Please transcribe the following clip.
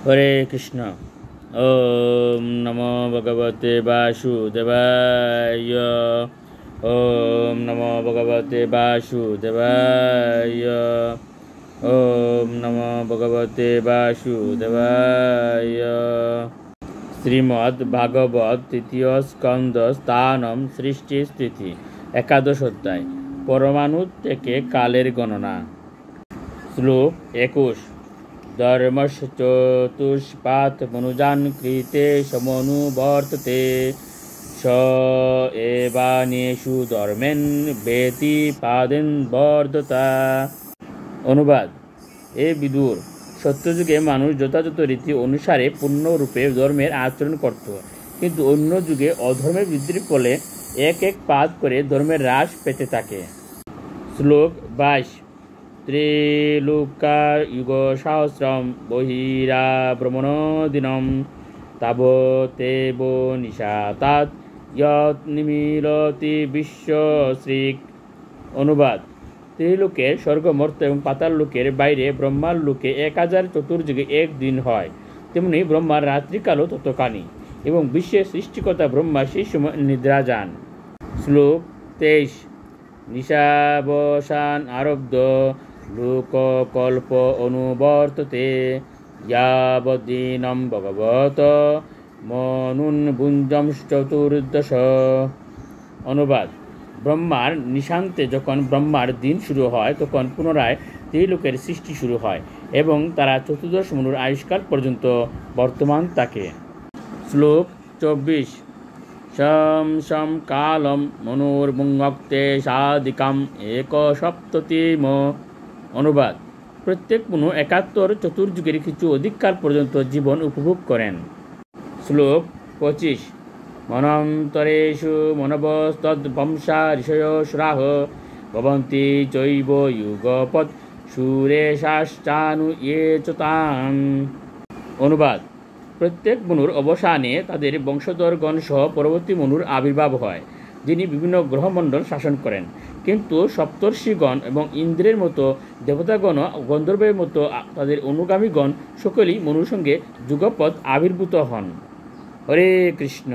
হরে কৃষ্ণ। ওম নমো ভগবতে বাসুদেবায়। ওম নমো ভগবতে বাসুদেবায়। ওম নমো ভগবতে বাসুদেবায়। শ্রীমদ্ ভাগবত তৃতীয় স্কন্দ স্থানম সৃষ্টি স্থিতি একাদশ অধ্যায়। পরমাণু থেকে কালের গণনা। শ্লোক 21। ধর্মস্য চতুষ্পাৎ মনুজান কৃতে সমনুবর্ততে স এবানেষু ধর্মেন বেতি পাদেন বর্ধতা। অনুবাদ: এ বিদুর, সত্যযুগে মানুষ যথাযথ রীতি অনুসারে পূর্ণরূপে ধর্মের আচরণ করত, কিন্তু অন্য যুগে অধর্মের বৃদ্ধির ফলে এক এক পাদ করে ধর্মের হ্রাস পেতে থাকে। শ্লোক 22। ত্রৈলোক্যযুগ সহস্রম বহিরাভ্রমণ দিনম তাবতেব নিশাতাৎ যৎ নিমিলতি বিশ্বশ্রীক। অনুবাদ: ত্রিলোকের স্বর্গ, মর্ত্য এবং পাতাল লোকের বাইরে ব্রহ্মার লোকে 1000 চতুর্যুগে এক দিন হয়, তেমনি ব্রহ্মার রাত্রিকালও ততখানি, এবং বিশ্বের সৃষ্টিকর্তা ব্রহ্মা সেই সময় নিদ্রা যান। শ্লোক 23। নিশাবসান আরব্ধ লোককল্প অনুবর্ততে যাবদ্দিনম ভগবত মনুর্ভুঞ্জশ্চতুর্দশ। অনুবাদ: ব্রহ্মার নিশান্তে যখন ব্রহ্মার দিন শুরু হয়, তখন পুনরায় ত্রিলোকের সৃষ্টি শুরু হয় এবং তারা 14 মনুর আয়ুষ্কাল পর্যন্ত বর্তমান থাকে। শ্লোক 24। শম শম কালম মনুর্ভুঙ্ক্তে সাধিকাম এক সপ্ততিম। অনুবাদ: প্রত্যেক মনু 71 চতুর্যুগের কিছু অধিককাল পর্যন্ত জীবন উপভোগ করেন। শ্লোক 25। মনন্তরেষু মনবস্তদ্বংশা ঋষয় সুরাহ ভবন্তি চৈব যুগপৎ সুরেশাশ্চানু ইয়ে চ তান। অনুবাদ: প্রত্যেক মনুর অবসানে তাদের বংশধরগণ সহ পরবর্তী মনুর আবির্ভাব হয়, যিনি বিভিন্ন গ্রহমণ্ডল শাসন করেন, কিন্তু সপ্তর্ষিগণ এবং ইন্দ্রের মতো দেবতাগণ ও গন্ধর্বের মতো তাদের অনুগামীগণ সকলেই মনুর সঙ্গে যুগপৎ আবির্ভূত হন। হরে কৃষ্ণ।